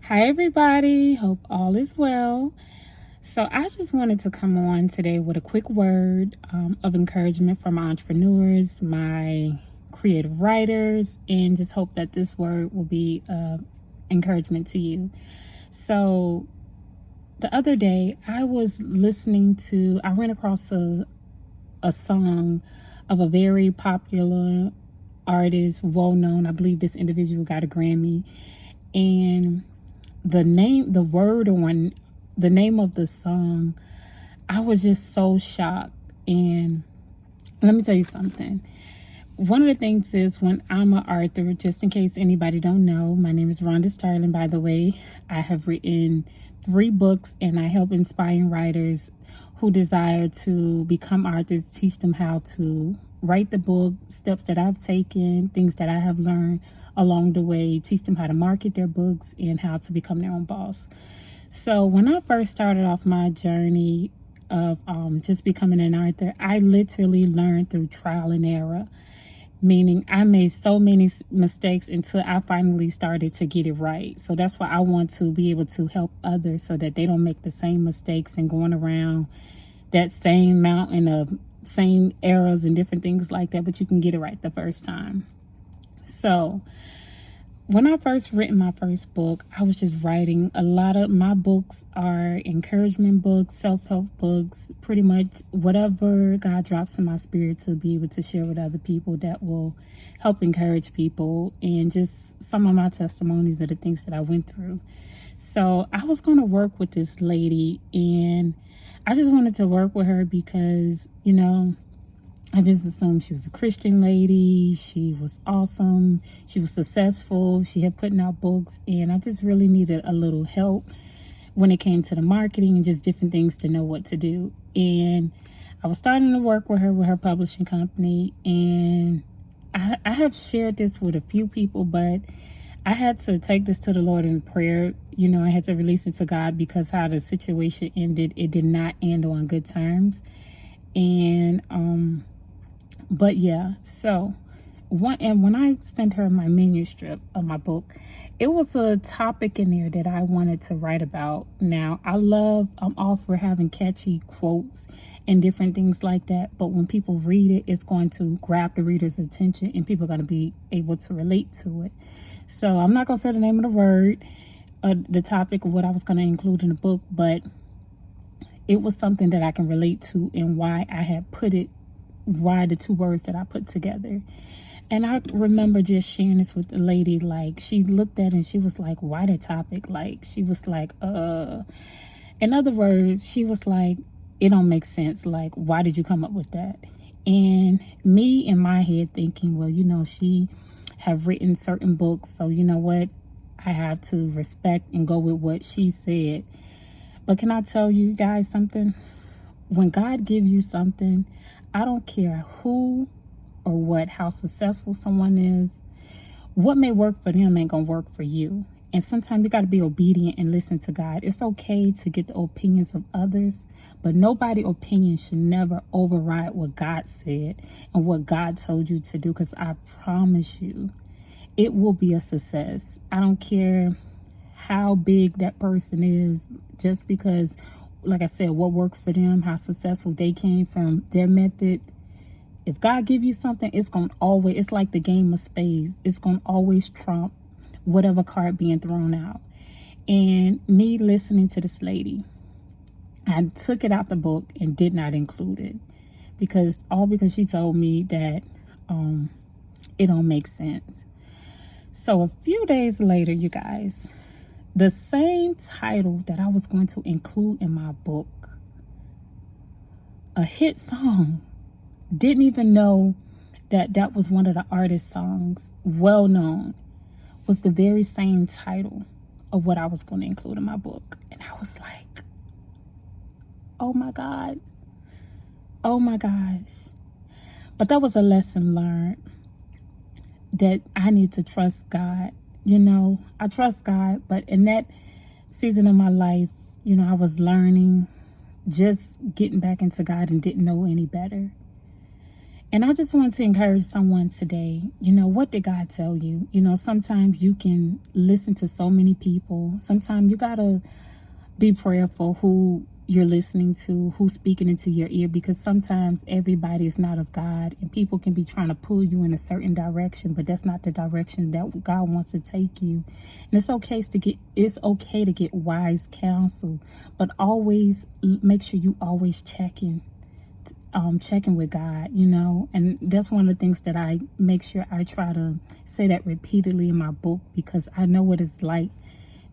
Hi, everybody. Hope all is well. So, I just wanted to come on today with a quick word of encouragement for my entrepreneurs, my creative writers, and just hope that this word will be encouragement to you. So, the other day, I ran across a song of a very popular artist, well known. I believe this individual got a Grammy. And the name of the song, I was just so shocked. And let me tell you something. One of the things is, when I'm an author, just in case anybody don't know, my name is Rhonda Starling, by the way. I have written 3 books, and I help inspiring writers who desire to become authors, teach them how to write the book, steps that I've taken, things that I have learned along the way, teach them how to market their books and how to become their own boss. So when I first started off my journey of just becoming an author, I literally learned through trial and error. Meaning, I made so many mistakes until I finally started to get it right. So that's why I want to be able to help others so that they don't make the same mistakes and going around that same mountain of same errors and different things like that, but you can get it right the first time. So when I first written my first book, I was just writing. A lot of my books are encouragement books, self-help books, pretty much whatever God drops in my spirit to be able to share with other people that will help encourage people, and just some of my testimonies of the things that I went through. So I was going to work with this lady, and I just wanted to work with her because, I just assumed she was a Christian lady. She was awesome. She was successful. She had putting out books, and I just really needed a little help when it came to the marketing and just different things to know what to do. And I was starting to work with her publishing company, and I have shared this with a few people, but I had to take this to the Lord in prayer. I had to release it to God, because how the situation ended, it did not end on good terms. And but yeah, so when I sent her my manuscript of my book, it was a topic in there that I wanted to write about. Now, I'm all for having catchy quotes and different things like that, but when people read it, it's going to grab the reader's attention, and people are going to be able to relate to it. So I'm not going to say the name of the word, the topic of what I was going to include in the book, but it was something that I can relate to, and why the 2 words that I put together. And I remember just sharing this with the lady. Like, she looked at it and she was like, why the topic? Like, she was like, in other words, she was like, it don't make sense. Like, why did you come up with that? And me in my head thinking, well, she have written certain books, so you know what? I have to respect and go with what she said. But can I tell you guys something? When God gives you something, I don't care who or what, how successful someone is, what may work for them ain't gonna work for you. And sometimes you got to be obedient and listen to God. It's okay to get the opinions of others, but nobody's opinion should never override what God said and what God told you to do, because I promise you, it will be a success. I don't care how big that person is, just because, like I said, what works for them, how successful they came from their method. If God give you something, it's like the game of spades. It's going to always trump whatever card being thrown out. And me listening to this lady, I took it out the book and did not include it, because she told me that it don't make sense. So a few days later, you guys, the same title that I was going to include in my book, a hit song, didn't even know that was one of the artist's songs, well known, was the very same title of what I was going to include in my book. And I was like, oh my God, oh my gosh. But that was a lesson learned, that I need to trust God. I trust God, but in that season of my life, I was learning, just getting back into God, and didn't know any better. And I just want to encourage someone today. What did God tell you? Sometimes you can listen to so many people. Sometimes you got to be prayerful who you're listening to, who's speaking into your ear, because sometimes everybody is not of God, and people can be trying to pull you in a certain direction, but that's not the direction that God wants to take you. And it's okay to get wise counsel, but always make sure you always checking with God, and that's one of the things that I make sure I try to say that repeatedly in my book, because I know what it's like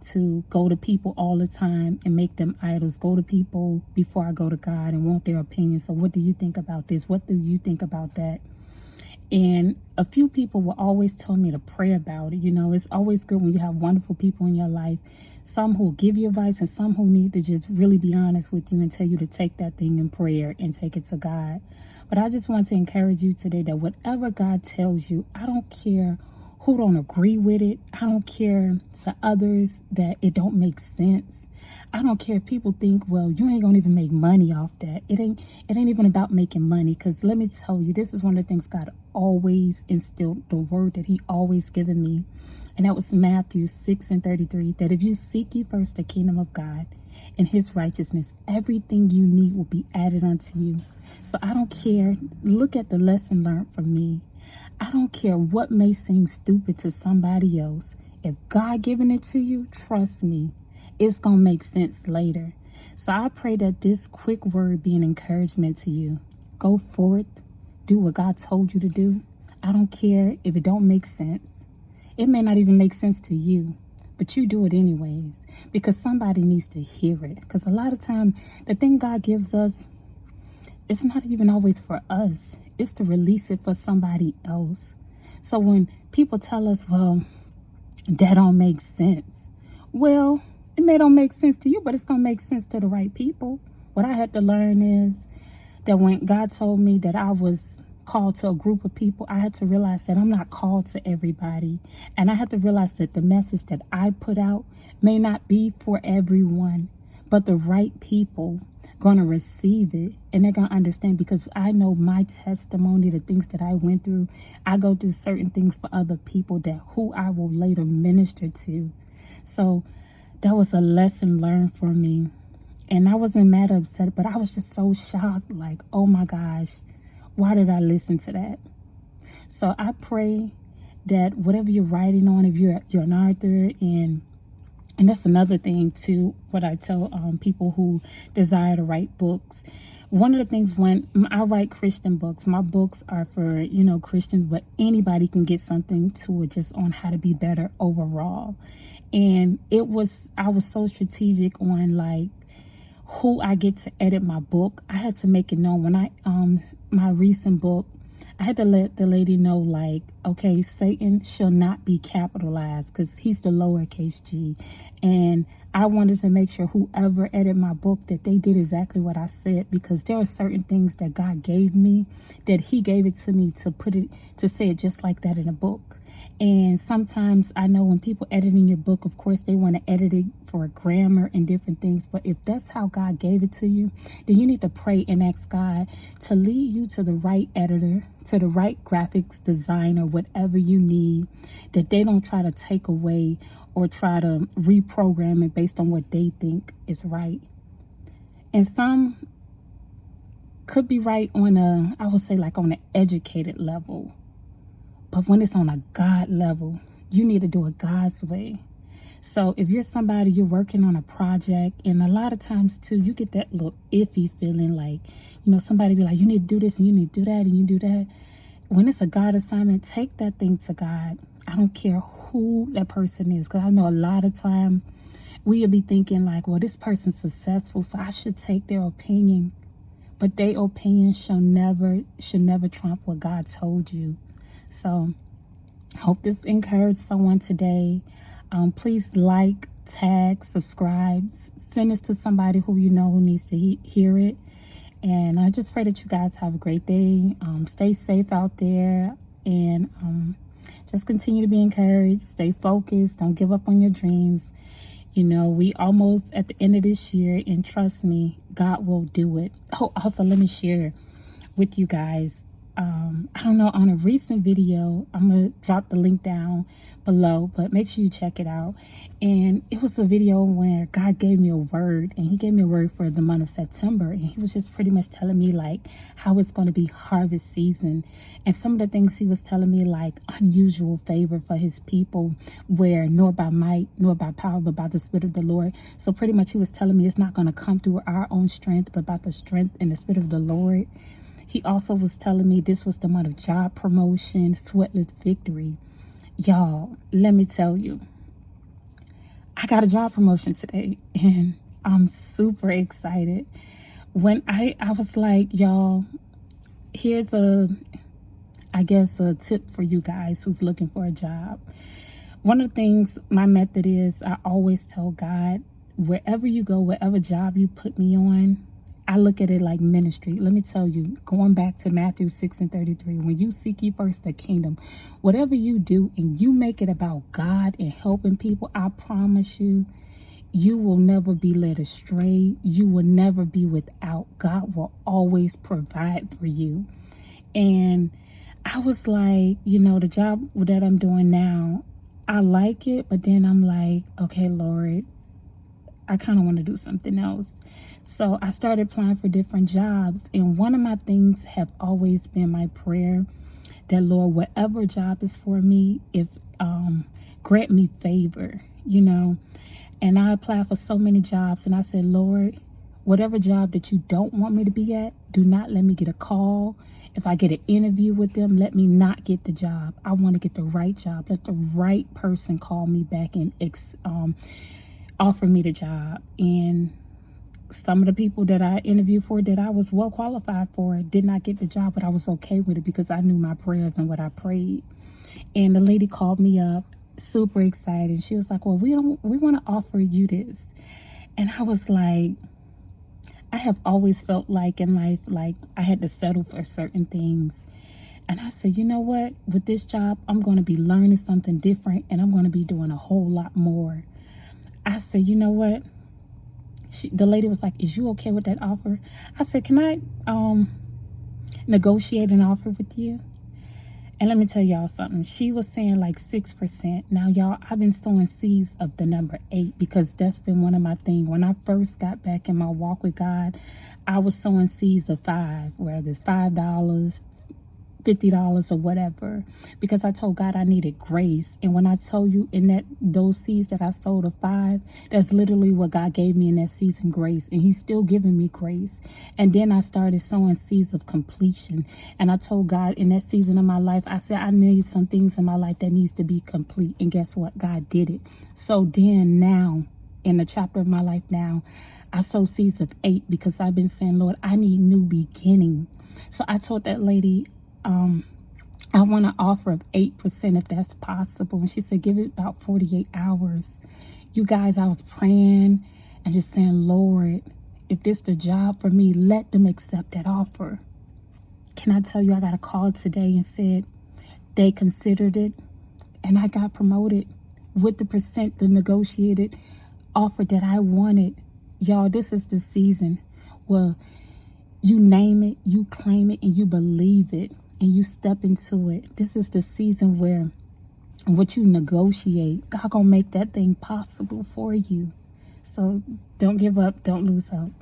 to go to people all the time and make them idols. Go to people before I go to God and want their opinion. So what do you think about this? What do you think about that? And a few people will always tell me to pray about it. It's always good when you have wonderful people in your life. Some who will give you advice and some who need to just really be honest with you and tell you to take that thing in prayer and take it to God. But I just want to encourage you today that whatever God tells you, I don't care who don't agree with it. I don't care to others that it don't make sense. I don't care if people think, well, you ain't gonna even make money off that. It ain't even about making money. Because let me tell you, this is one of the things God always instilled, the word that he always given me. And that was Matthew 6:33, that if you seek ye first the kingdom of God and his righteousness, everything you need will be added unto you. So I don't care. Look at the lesson learned from me. I don't care what may seem stupid to somebody else. If God given it to you, trust me, it's going to make sense later. So I pray that this quick word be an encouragement to you. Go forth. Do what God told you to do. I don't care if it don't make sense. It may not even make sense to you, but you do it anyways, because somebody needs to hear it. Because a lot of time, the thing God gives us, it's not even always for us. It's to release it for somebody else. So when people tell us, well, that don't make sense. Well, it may don't make sense to you, but it's going to make sense to the right people. What I had to learn is that when God told me that I was called to a group of people, I had to realize that I'm not called to everybody. And I had to realize that the message that I put out may not be for everyone, but the right people going to receive it, and they're going to understand, because I know my testimony, the things that I went through. I go through certain things for other people that who I will later minister to. So that was a lesson learned for me. And I wasn't mad or upset, but I was just so shocked, like, oh my gosh, why did I listen to that? So I pray that whatever you're writing on, if you're an author, and that's another thing too, what I tell people who desire to write books. One of the things, when I write Christian books, my books are for, Christians, but anybody can get something to it just on how to be better overall. And I was so strategic on like who I get to edit my book. I had to make it known when my recent book, I had to let the lady know, like, okay, Satan shall not be capitalized, because he's the lowercase g. And I wanted to make sure whoever edited my book, that they did exactly what I said, because there are certain things that God gave me, that he gave it to me to say it just like that in a book. And sometimes I know when people editing your book, of course, they want to edit it for grammar and different things. But if that's how God gave it to you, then you need to pray and ask God to lead you to the right editor, to the right graphics designer, whatever you need, that they don't try to take away or try to reprogram it based on what they think is right. And some could be right on I would say like on an educated level. But when it's on a God level, you need to do it God's way. So if you're somebody, you're working on a project, and a lot of times too, you get that little iffy feeling like, somebody be like, you need to do this and you need to do that and you do that. When it's a God assignment, take that thing to God. I don't care who that person is, because I know a lot of time we'll be thinking like, well, this person's successful, so I should take their opinion. But their opinion should never trump what God told you. So hope this encouraged someone today. Please like, tag, subscribe, send this to somebody who who needs to hear it. And I just pray that you guys have a great day. Stay safe out there, and just continue to be encouraged. Stay focused. Don't give up on your dreams. We almost at the end of this year, and trust me, God will do it. Oh, also, let me share with you guys. I don't know, on a recent video, I'm going to drop the link down below, but make sure you check it out. And it was a video where God gave me a word, and he gave me a word for the month of September. And he was just pretty much telling me like how it's going to be harvest season. And some of the things he was telling me, like unusual favor for his people, where nor by might, nor by power, but by the Spirit of the Lord. So pretty much he was telling me it's not going to come through our own strength, but by the strength and the Spirit of the Lord. He also was telling me this was the month of job promotion, sweatless victory. Y'all, let me tell you, I got a job promotion today, and I'm super excited. When I was like, y'all, here's I guess a tip for you guys who's looking for a job. One of the things, my method is, I always tell God, wherever you go, whatever job you put me on, I look at it like ministry. Let me tell you, going back to Matthew 6:33, when you seek ye first the kingdom, whatever you do and you make it about God and helping people, I promise you, you will never be led astray. You will never be without. God will always provide for you. And I was like, the job that I'm doing now, I like it, but then I'm like, okay, Lord, I kind of want to do something else. So I started applying for different jobs. And one of my things have always been my prayer that, Lord, whatever job is for me, grant me favor, And I applied for so many jobs, and I said, Lord, whatever job that you don't want me to be at, do not let me get a call. If I get an interview with them, let me not get the job. I want to get the right job. Let the right person call me back and offer me the job. And some of the people that I interviewed for that I was well qualified for did not get the job, but I was okay with it because I knew my prayers and what I prayed. And the lady called me up, super excited. She was like, well, we want to offer you this. And I was like, I have always felt like in life, like I had to settle for certain things. And I said, you know what? With this job, I'm going to be learning something different, and I'm going to be doing a whole lot more. I said, you know what? The lady was like, is you okay with that offer? I said, can I negotiate an offer with you? And let me tell y'all something. She was saying like 6%. Now, y'all, I've been sowing seeds of the number 8 because that's been one of my things. When I first got back in my walk with God, I was sowing seeds of 5, whether it's $5, $50 or whatever, because I told God I needed grace. And when I told you in those seeds that I sowed of 5, that's literally what God gave me in that season, grace. And he's still giving me grace. And then I started sowing seeds of completion. And I told God in that season of my life, I said, I need some things in my life that needs to be complete. And guess what? God did it. So then now, in the chapter of my life now, I sow seeds of 8 because I've been saying, Lord, I need new beginning. So I told that lady, I want an offer of 8% if that's possible. And she said, give it about 48 hours. You guys, I was praying and just saying, Lord, if this is the job for me, let them accept that offer. Can I tell you, I got a call today and said they considered it, and I got promoted with the negotiated offer that I wanted. Y'all, this is the season where you name it, you claim it, and you believe it, and you step into it. This is the season where what you negotiate, God gonna make that thing possible for you. So don't give up, don't lose hope.